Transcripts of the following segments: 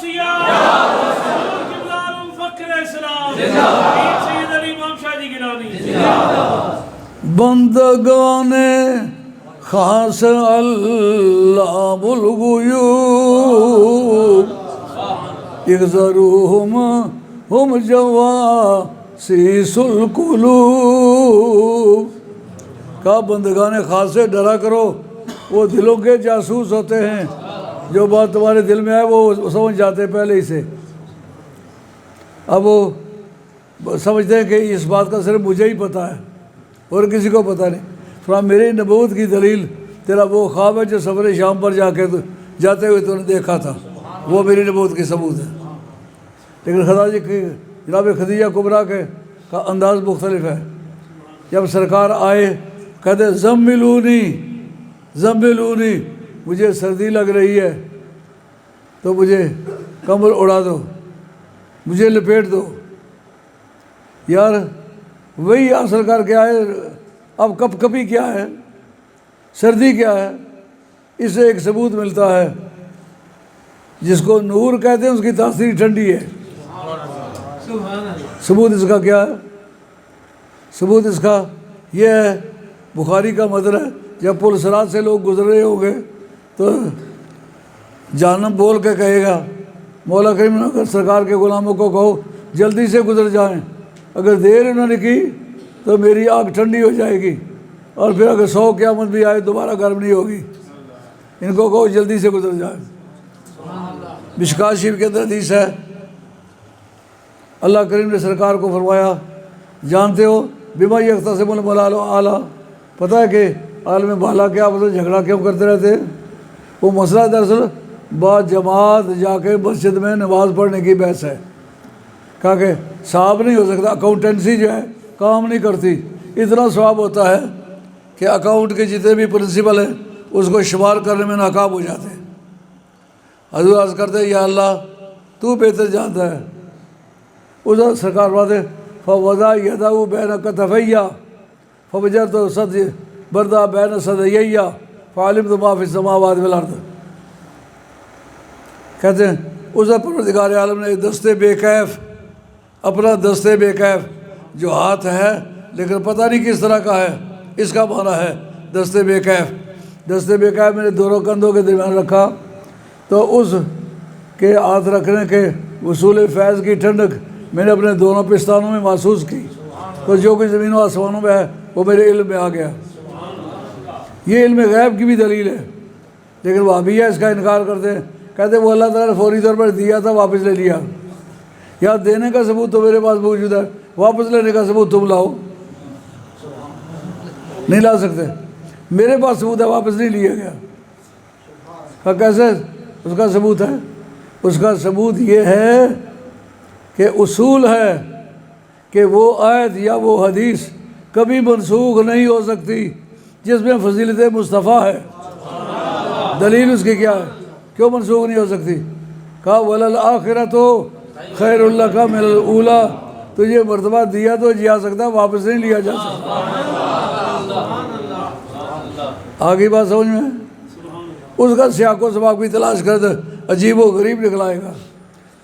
غوثیہ فخر اسلام سید علی امام شاہ جی گیلانی بندگان خاص علام الغیوب احذروہم ہم جواسیس القلوب، کہا بندگان خاص سے ڈرا کرو، وہ دلوں کے جاسوس ہوتے ہیں، جو بات تمہارے دل میں آئے وہ سمجھ جاتے ہیں پہلے ہی سے۔ اب وہ سمجھتے ہیں کہ اس بات کا صرف مجھے ہی پتہ ہے اور کسی کو پتہ نہیں۔ فرمایا میری نبوت کی دلیل تیرا وہ خواب ہے جو سفر شام پر جاتے ہوئے تو نے دیکھا تھا، وہ میری نبوت کی ثبوت ہے۔ لیکن خدا جی کی جناب خدیجہ کبریٰ کا انداز مختلف ہے۔ جب سرکار آئے کہتے زملونی مجھے سردی لگ رہی ہے تو مجھے کمبل اڑا دو، مجھے لپیٹ دو۔ یار وہی حاصل کر کے آئے، اب کپ کپی کیا ہے، سردی کیا ہے؟ اس سے ایک ثبوت ملتا ہے، جس کو نور کہتے ہیں اس کی تاثیر ٹھنڈی ہے۔ ثبوت اس کا کیا ہے؟ ثبوت اس کا یہ ہے، بخاری کا مدر ہے، جب پل صراط سے لوگ گزر رہے ہوں گے تو جہنم بول کے کہے گا مولا کریم نے اگر سرکار کے غلاموں کو کہو جلدی سے گزر جائیں، اگر دیر انہوں نے کی تو میری آگ ٹھنڈی ہو جائے گی، اور پھر اگر 100 قیامت بھی آئے دوبارہ گرم نہیں ہوگی، ان کو کہو جلدی سے گزر جائیں۔ مشکوٰۃ شریف کے اندر حدیث ہے، اللہ کریم نے سرکار کو فرمایا جانتے ہو بما یختصم الملال اعلیٰ، پتہ ہے کہ عالم بالا کے آپس میں جھگڑا کیوں کرتے رہتے ہیں؟ وہ مسئلہ دراصل با جماعت جا کے مسجد میں نماز پڑھنے کی بحث ہے۔ کہا کہ ثواب نہیں ہو سکتا، اکاؤنٹنسی جو ہے کام نہیں کرتی، اتنا ثواب ہوتا ہے کہ اکاؤنٹ کے جتنے بھی پرنسپل ہیں اس کو شمار کرنے میں ناکام ہو جاتے ہیں۔ حضور عرض کرتے ہیں یا اللہ تو بہتر جانتا ہے۔ ادھر سرکار باتیں فوضا یدہ بین کتفیہ فوجرت صد بردہ بین صدیہ فعلمت ما فی السماوات والارض، کہتے ہیں ادھر پروردگار عالم نے دستے بے کیف، اپنا دستے بے کیف جو ہاتھ ہے لیکن پتہ نہیں کس طرح کا ہے، اس کا معنی ہے دستے بے کیف۔ دستے بے کیف میں نے دونوں کندھوں کے درمیان رکھا تو اس کے ہاتھ رکھنے کے وصول فیض کی ٹھنڈک میں نے اپنے دونوں پستانوں میں محسوس کی، تو جو کچھ زمین و آسمانوں میں ہے وہ میرے علم میں آ گیا۔ یہ علم غیب کی بھی دلیل ہے، لیکن وہابیہ اس کا انکار کرتے ہیں، کہتے ہیں وہ اللہ تعالیٰ نے فوری طور پر دیا تھا واپس لے لیا، یا دینے کا ثبوت تو میرے پاس موجود ہے، واپس لینے کا ثبوت تم لاؤ۔ نہیں لا سکتے، میرے پاس ثبوت ہے واپس نہیں لیا گیا۔ کیسے اس کا ثبوت ہے؟ اس کا ثبوت یہ ہے کہ اصول ہے کہ وہ آیت یا وہ حدیث کبھی منسوخ نہیں ہو سکتی جس میں فضیلت مصطفیٰ ہے۔ دلیل اس کی کیا ہے؟ کیوں منسوخ نہیں ہو سکتی؟ کہا وَلَلْآخِرَةُ خَيْرٌ لَكَ مِنَ الْأُولَىٰ، تجھے مرتبہ دیا تو جا سکتا، واپس نہیں لیا جا سکتا۔ آگے بات سمجھ میں؟ اس کا سیاق و سباق بھی تلاش کر دے، عجیب و غریب نکلائے گا۔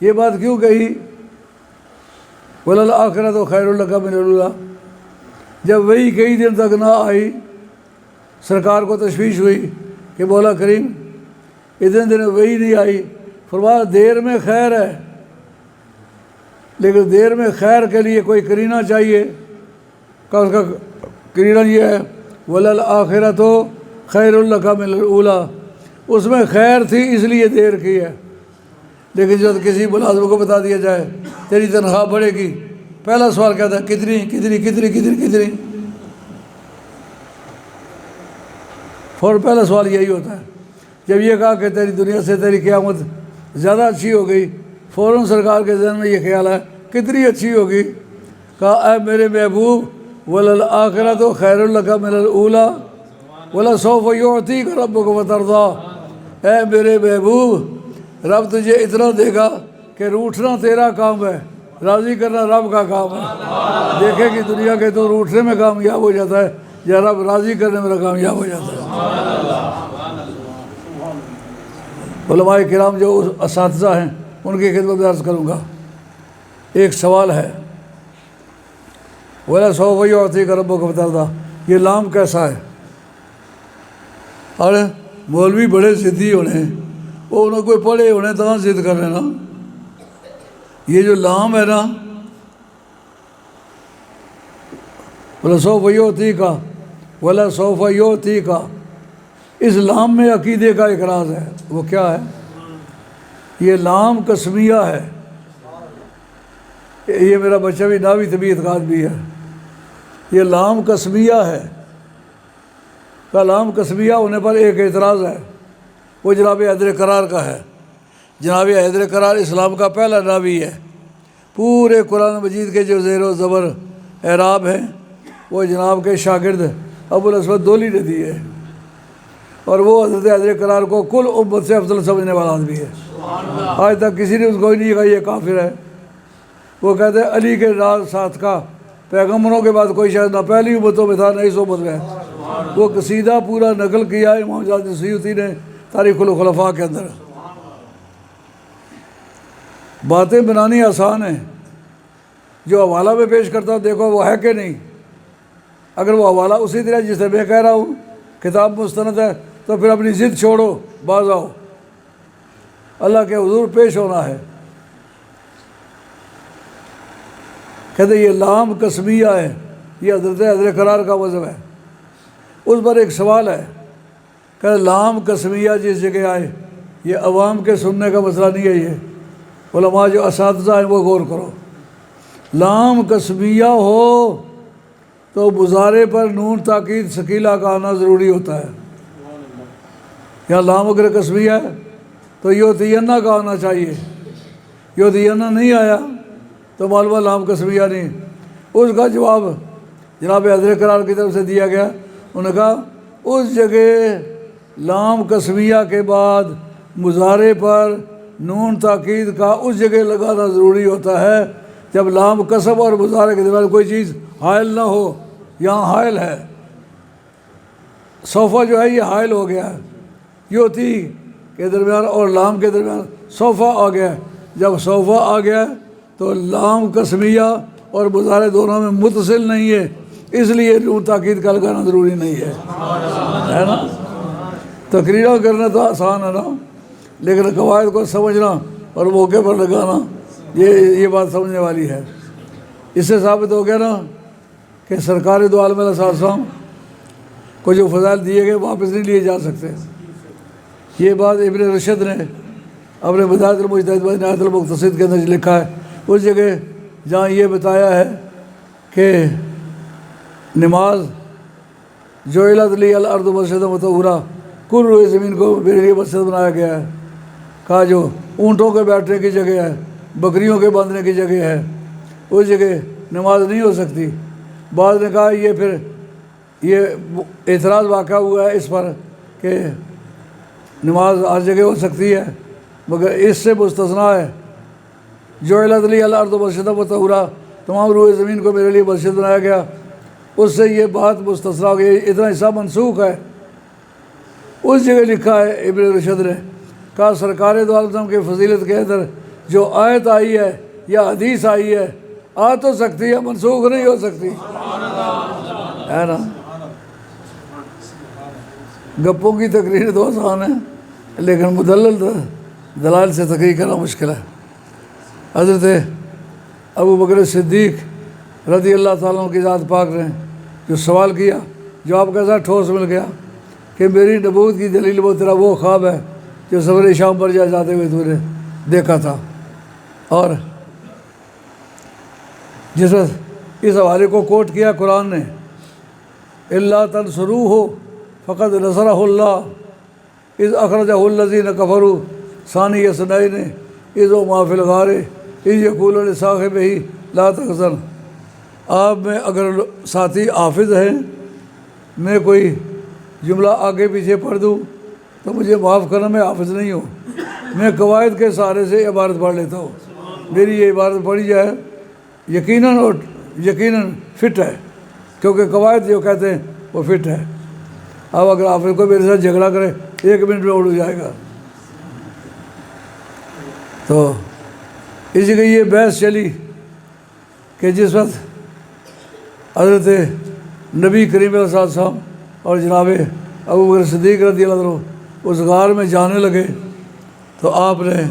یہ بات کیوں کہی وَلَلْآخِرَةُ خَيْرٌ لَكَ مِنَ الْأُولَىٰ؟ جب وہی کئی دن تک نہ آئی، سرکار کو تشویش ہوئی کہ مولا کریم اتنے دن وہی نہیں آئی، فرمایا دیر میں خیر ہے، لیکن دیر میں خیر کے لیے کوئی کرینہ چاہیے۔ کہ اس کا کرینہ یہ ہے وَلَلْآخِرَةُ خَيْرٌ لَكَ مِنَ الْأُولَىٰ، اس میں خیر تھی اس لیے دیر کی ہے۔ لیکن جب کسی ملازم کو بتا دیا جائے تیری تنخواہ بڑھے گی، پہلا سوال کہتا ہے کتنی کتنی کتنی کتنی کتنی، فوراً پہلا سوال یہی ہوتا ہے۔ جب یہ کہا کہ تیری دنیا سے تیری قیامت زیادہ اچھی ہو گئی، فوراً سرکار کے ذہن میں یہ خیال ہے کتنی اچھی ہوگی؟ کہا اے میرے محبوب وَلَلْآخِرَةُ خَيْرٌ لَكَ مِنَ الْأُولَىٰ وَلَسَوْفَ يُعْطِيكَ رَبُّكَ فَتَرْضَىٰ، اے میرے محبوب رب تجھے اتنا دے گا کہ روٹھنا تیرا کام ہے، راضی کرنا رب کا کام ہے۔ دیکھے کہ دنیا کے تو روٹھنے میں کامیاب ہو جاتا ہے یا رب راضی کرنے میں کامیاب ہو جاتا ہے۔ علماء کرام جو اساتذہ ہیں ان کی خدمت میں عرض کروں گا۔ ایک سوال ہے، ولا سوف یعطیک ربک فترضی، یہ لام کیسا ہے؟ اور مولوی بڑے ضدی ہونے، وہ انہیں کوئی پڑھے ہونے تو ضد کر رہے نا۔ یہ جو لام ہے نا، ولا سوف یعطیک، ولا سوف یعطیک، اس لام میں عقیدے کا اقراض ہے۔ وہ کیا ہے؟ یہ لام قسمیہ ہے۔ یہ میرا بچہ بھی ناوی طبی اعتقاد بھی ہے، یہ لام قسمیہ ہے۔ کا لام قسمیہ ہونے پر ایک اعتراض ہے، وہ جناب حیدر قرار کا ہے۔ جناب حیدر قرار اسلام کا پہلا ناوی ہے۔ پورے قرآن مجید کے جو زیر و زبر اعراب ہیں وہ جناب کے شاگرد ابو الاسود دولی نے دی ہے، اور وہ حضرت حیدر قرار کو کل امت سے افضل سمجھنے والا آدمی ہے۔ آج تک کسی نے اس کو ہی نہیں کہا یہ کافر ہے۔ وہ کہتے ہیں علی کے راز ساتھ کا پیغمبروں کے بعد کوئی شاید نہ پہلی امتوں میں تھا نہ اس امت میں۔ وہ قصیدہ پورا نقل کیا ہے امام جلال سیوطی نے تاریخ الخلفاء کے اندر۔ باتیں بنانی آسان ہیں، جو حوالہ میں پیش کرتا ہوں دیکھو وہ ہے کہ نہیں۔ اگر وہ حوالہ اسی طرح جس طرح میں کہہ رہا ہوں کتاب مستند ہے تو پھر اپنی ضد چھوڑو، باز آؤ، اللہ کے حضور پیش ہونا ہے۔ کہتے یہ لام قسمیہ ہے، یہ حضرت حیدر قرار کا وضع ہے۔ اس پر ایک سوال ہے کہ لام قسمیہ جس جگہ آئے، یہ عوام کے سننے کا مسئلہ نہیں ہے، یہ علماء جو اساتذہ ہیں وہ غور کرو۔ لام قسمیہ ہو تو مضارع پر نون تاکید ثقیلہ کا آنا ضروری ہوتا ہے۔ یا لام اگر قسمیہ ہے تو یعطینہ کا آنا چاہیے، یعطینہ نہیں آیا تو معلومہ لام قسمیہ نہیں۔ اس کا جواب جناب حیدر قرار کی طرف سے دیا گیا، انہوں نے کہا اس جگہ لام قسمیہ کے بعد مضارع پر نون تاکید کا اس جگہ لگانا ضروری ہوتا ہے جب لام قسم اور مضارع کے درمیان کوئی چیز حائل نہ ہو۔ یہاں حائل ہے، صوفہ جو ہے یہ حائل ہو گیا ہے، یوتی کے درمیان اور لام کے درمیان صوفہ آ گیا ہے۔ جب صوفہ آ گیا تو لام قسمیہ اور مضارع دونوں میں متصل نہیں ہے، اس لیے نون تاکید کا لگانا ضروری نہیں ہے نا۔ تقریریں کرنا تو آسان ہے نا، لیکن قواعد کو سمجھنا اور موقع پر لگانا یہ بات سمجھنے والی ہے۔ اس سے ثابت ہو گیا نا کہ سرکار دو عالم علیہ السلام کو جو فضائل دیے گئے واپس نہیں لیے جا سکتے۔ یہ بات ابن رشد نے اپنے بدایت المجتہد و نہایت المقتصد کے اندر لکھا ہے، اس جگہ جہاں یہ بتایا ہے کہ نماز جعلت لی الارض مسجدا وطہورا، کل روئے زمین کو میرے لیے مسجد بنایا گیا ہے۔ کہا جو اونٹوں کے بیٹھنے کی جگہ ہے، بکریوں کے باندھنے کی جگہ ہے، اس جگہ نماز نہیں ہو سکتی۔ بعض نے کہا یہ پھر یہ اعتراض واقع ہوا ہے اس پر کہ نماز ہر جگہ ہو سکتی ہے، مگر اس سے مستثنیٰ ہے جعلت لی الارض مسجدا وطہورا، تمام روئے زمین کو میرے لیے مسجد بنایا گیا، اس سے یہ بات مستثنیٰ ہو گئی، اتنا حصہ منسوخ ہے۔ اس جگہ لکھا ہے ابن رشد نے، کہا سرکار دو عالم کی فضیلت کے اندر جو آیت آئی ہے یا حدیث آئی ہے آ تو سکتی ہے، منسوخ نہیں ہو سکتی ہے نا۔ گپوں کی تقریر تو آسان ہے، لیکن مدلل دلائل سے تقریر کرنا مشکل ہے۔ حضرت ابو بکر صدیق رضی اللہ تعالیٰ عنہ کی ذات پاک نے جو سوال کیا، جواب کیسا ٹھوس مل گیا کہ میری نبوت کی دلیل وہ تیرا وہ خواب ہے جو سفر شام پر جاتے ہوئے تو نے دیکھا تھا۔ اور جس وقت اس حوالے کو کوٹ کیا قرآن نے، اللہ تنصروہ فقد نصرہ اللہ اذ اخرجہ الذین کفروا ثانی اثنین اذ ہما فی الغار اذ یقول لصاحبہ لا تحزن۔ آپ میں اگر ساتھی حافظ ہیں، میں کوئی جملہ آگے پیچھے پڑھ دوں تو مجھے معاف کرنا، میں حافظ نہیں ہوں، میں قواعد کے سہارے سے عبارت پڑھ لیتا ہوں۔ میری یہ عبارت پڑھی جائے یقیناً فٹ ہے، کیونکہ قواعد جو کہتے ہیں وہ فٹ ہے۔ اب اگر حافظ کو میرے ساتھ جھگڑا کرے 1 منٹ میں اڑ جائے گا۔ تو اسی کی یہ بحث چلی کہ جس وقت حضرت نبی کریم علیہ السلام اور جناب ابو بکر صدیق رضی اللہ عنہ اس غار میں جانے لگے تو آپ نے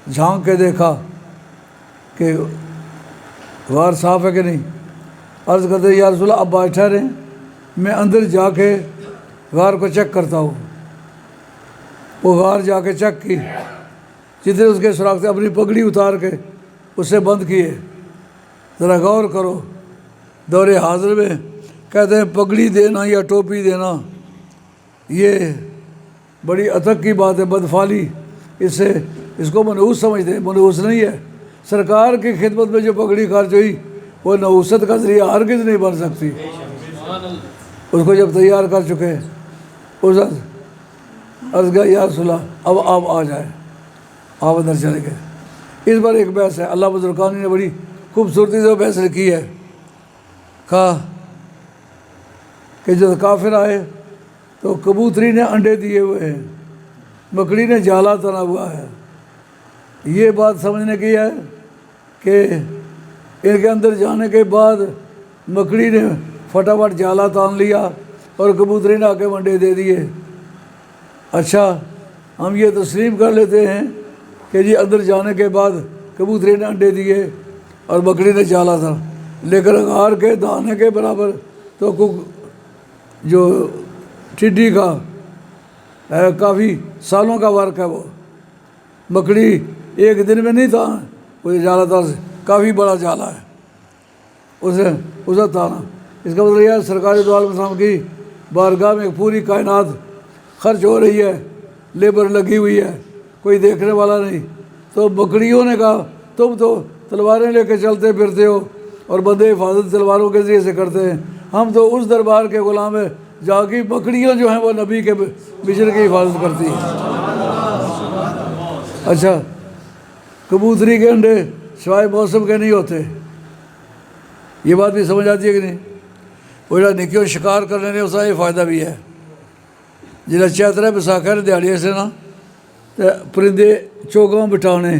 جھانک کے دیکھا کہ غار صاف ہے کہ نہیں. عرض کرتے یا رسول اللہ اب بیٹھا رہیں, میں اندر جا کے غار کو چیک کرتا ہوں. وہ غار جا کے چیک کی, جتنے اس کے سراغ سے اپنی پگڑی اتار کے اسے بند کیے. ذرا غور کرو, دور حاضر میں کہتے ہیں پگڑی دینا یا ٹوپی دینا یہ بڑی اتک کی بات ہے, بدفالی. اس کو منحوس سمجھتے ہیں, منحوس نہیں ہے. سرکار کی خدمت میں جو پگڑی خرچ ہوئی وہ نحوست کا ذریعہ ہرگز نہیں بن سکتی. اس کو جب تیار کر چکے اس عرض گیا یا رسول اللہ اب آپ آ جائیں. آپ اندر چلے گئے. اس بار ایک بحث ہے, اللہ بزرگانی نے بڑی خوبصورتی سے وہ بحث لکھی ہے. کہا کہ جب کافر آئے تو کبوتری نے انڈے دیے ہوئے ہیں, مکڑی نے جالا تنا ہوا ہے. یہ بات سمجھنے کی ہے کہ ان کے اندر جانے کے بعد مکڑی نے فٹافٹ جالا تان لیا اور کبوتری نے آ کے انڈے دے دیے. اچھا ہم یہ تسلیم کر لیتے ہیں کہ جی اندر جانے کے بعد کبوتری نے انڈے دیے اور مکڑی نے جالا تھا, لیکن غار کے دانے کے برابر تو جو ٹڈی کا کافی سالوں کا ورک ہے. وہ مکڑی ایک دن میں نہیں تھا, وہ جالا تھا کافی بڑا جالا ہے اسے تانا. اس کا مطلب یہ ہے سرکار دو عالم السلام کی بارگاہ میں پوری کائنات خرچ ہو رہی ہے, لیبر لگی ہوئی ہے, کوئی دیکھنے والا نہیں. تو بکریوں نے کہا تم تو تلواریں لے کے چلتے پھرتے ہو اور بندے حفاظت تلواروں کے ذریعے سے کرتے ہیں, ہم تو اس دربار کے غلام ہیں جہاں کی بکریاں جو ہیں وہ نبی کے بشر کی حفاظت کرتی ہیں. اچھا کبوتری کے انڈے سوائے موسم کے نہیں ہوتے, یہ بات بھی سمجھ آتی ہے کہ نہیں. وہ جہاں نکیوں شکار کرنے نے اس کا یہ فائدہ بھی ہے. جہاں چیترا بساکھا نے دیہڑی سے نا پرندے چوگاں بٹھانے,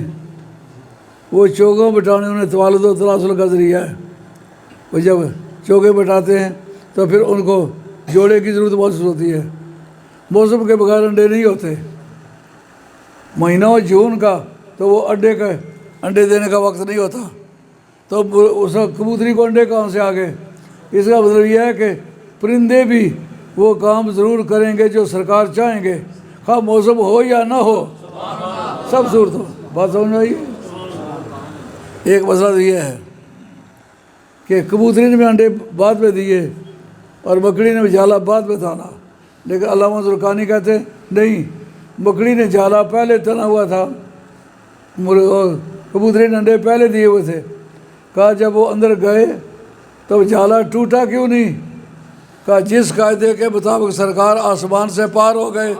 وہ چوگاں بٹھانے انہیں توالد و تناسل کا ذریعہ ہے. وہ جب چوگے بٹھاتے ہیں تو پھر ان کو جوڑے کی ضرورت محسوس ہوتی ہے. موسم کے بغیر انڈے نہیں ہوتے. مہینہ ہو جون کا تو وہ انڈے دینے کا وقت نہیں ہوتا, تو اس کبوتری کو انڈے کہاں سے آ گئے. اس کا مطلب یہ ہے کہ پرندے بھی وہ کام ضرور کریں گے جو سرکار چاہیں گے, خواہ موسم ہو یا نہ ہو, سب صورت ہو. بات سمجھ میں آئی. ایک مسئلہ تو یہ ہے کہ کبوتری نے بھی انڈے بعد میں دیے اور مکڑی نے بھی جالا بعد میں تانا, لیکن علامہ زرقانی کہتے نہیں, مکڑی نے جالا پہلے تنا ہوا تھا, کبوتری نے انڈے پہلے دیے ہوئے تھے. کہا جب وہ اندر گئے تو جالا ٹوٹا کیوں نہیں. کہا جس قاعدے کے مطابق سرکار آسمان سے پار ہو گئے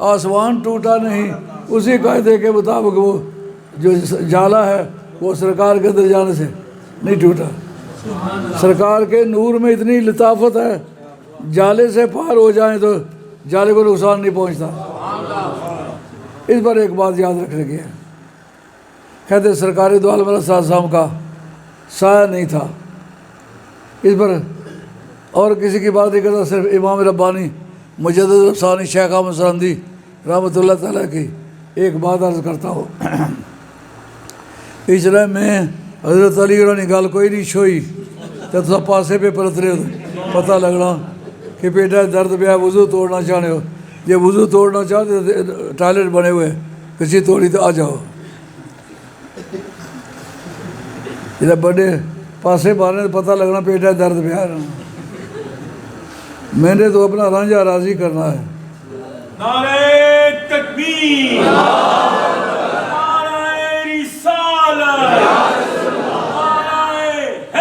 آسمان ٹوٹا نہیں, اسی قاعدے کے مطابق وہ جو جالا ہے وہ سرکار کے اندر جانے سے نہیں ٹوٹا. سرکار کے نور میں اتنی لطافت ہے, جالے سے پار ہو جائیں تو جالے کو نقصان نہیں پہنچتا. اس پر ایک بات یاد رکھنے کی ہے, کہتے سرکار دو عالم علیہ السلام کا سایہ نہیں تھا. اس پر اور کسی کی بات نہیں کرتا, صرف امام ربانی مجدد افسانی شیخ احمد سرہندی رحمۃ اللہ تعالیٰ کی ایک بات عرض کرتا ہوں. اس لیے میں حضرت علی نے گل کوئی نہیں چھوئی تو تصا پاسے پہ پرت رہے ہو, پتہ لگنا کہ پیٹا درد پہ وضو توڑنا چاہتے ہو. یہ وضو توڑنا چاہتے ٹوائلٹ بنے ہوئے کسی توڑی تو آ جاؤ. جب بڑے پاسے مارنے تو پتہ لگنا پیٹا درد پہ آ رہا. میں نے تو اپنا رانجھا راضی کرنا ہے. نعرہ تکبیر.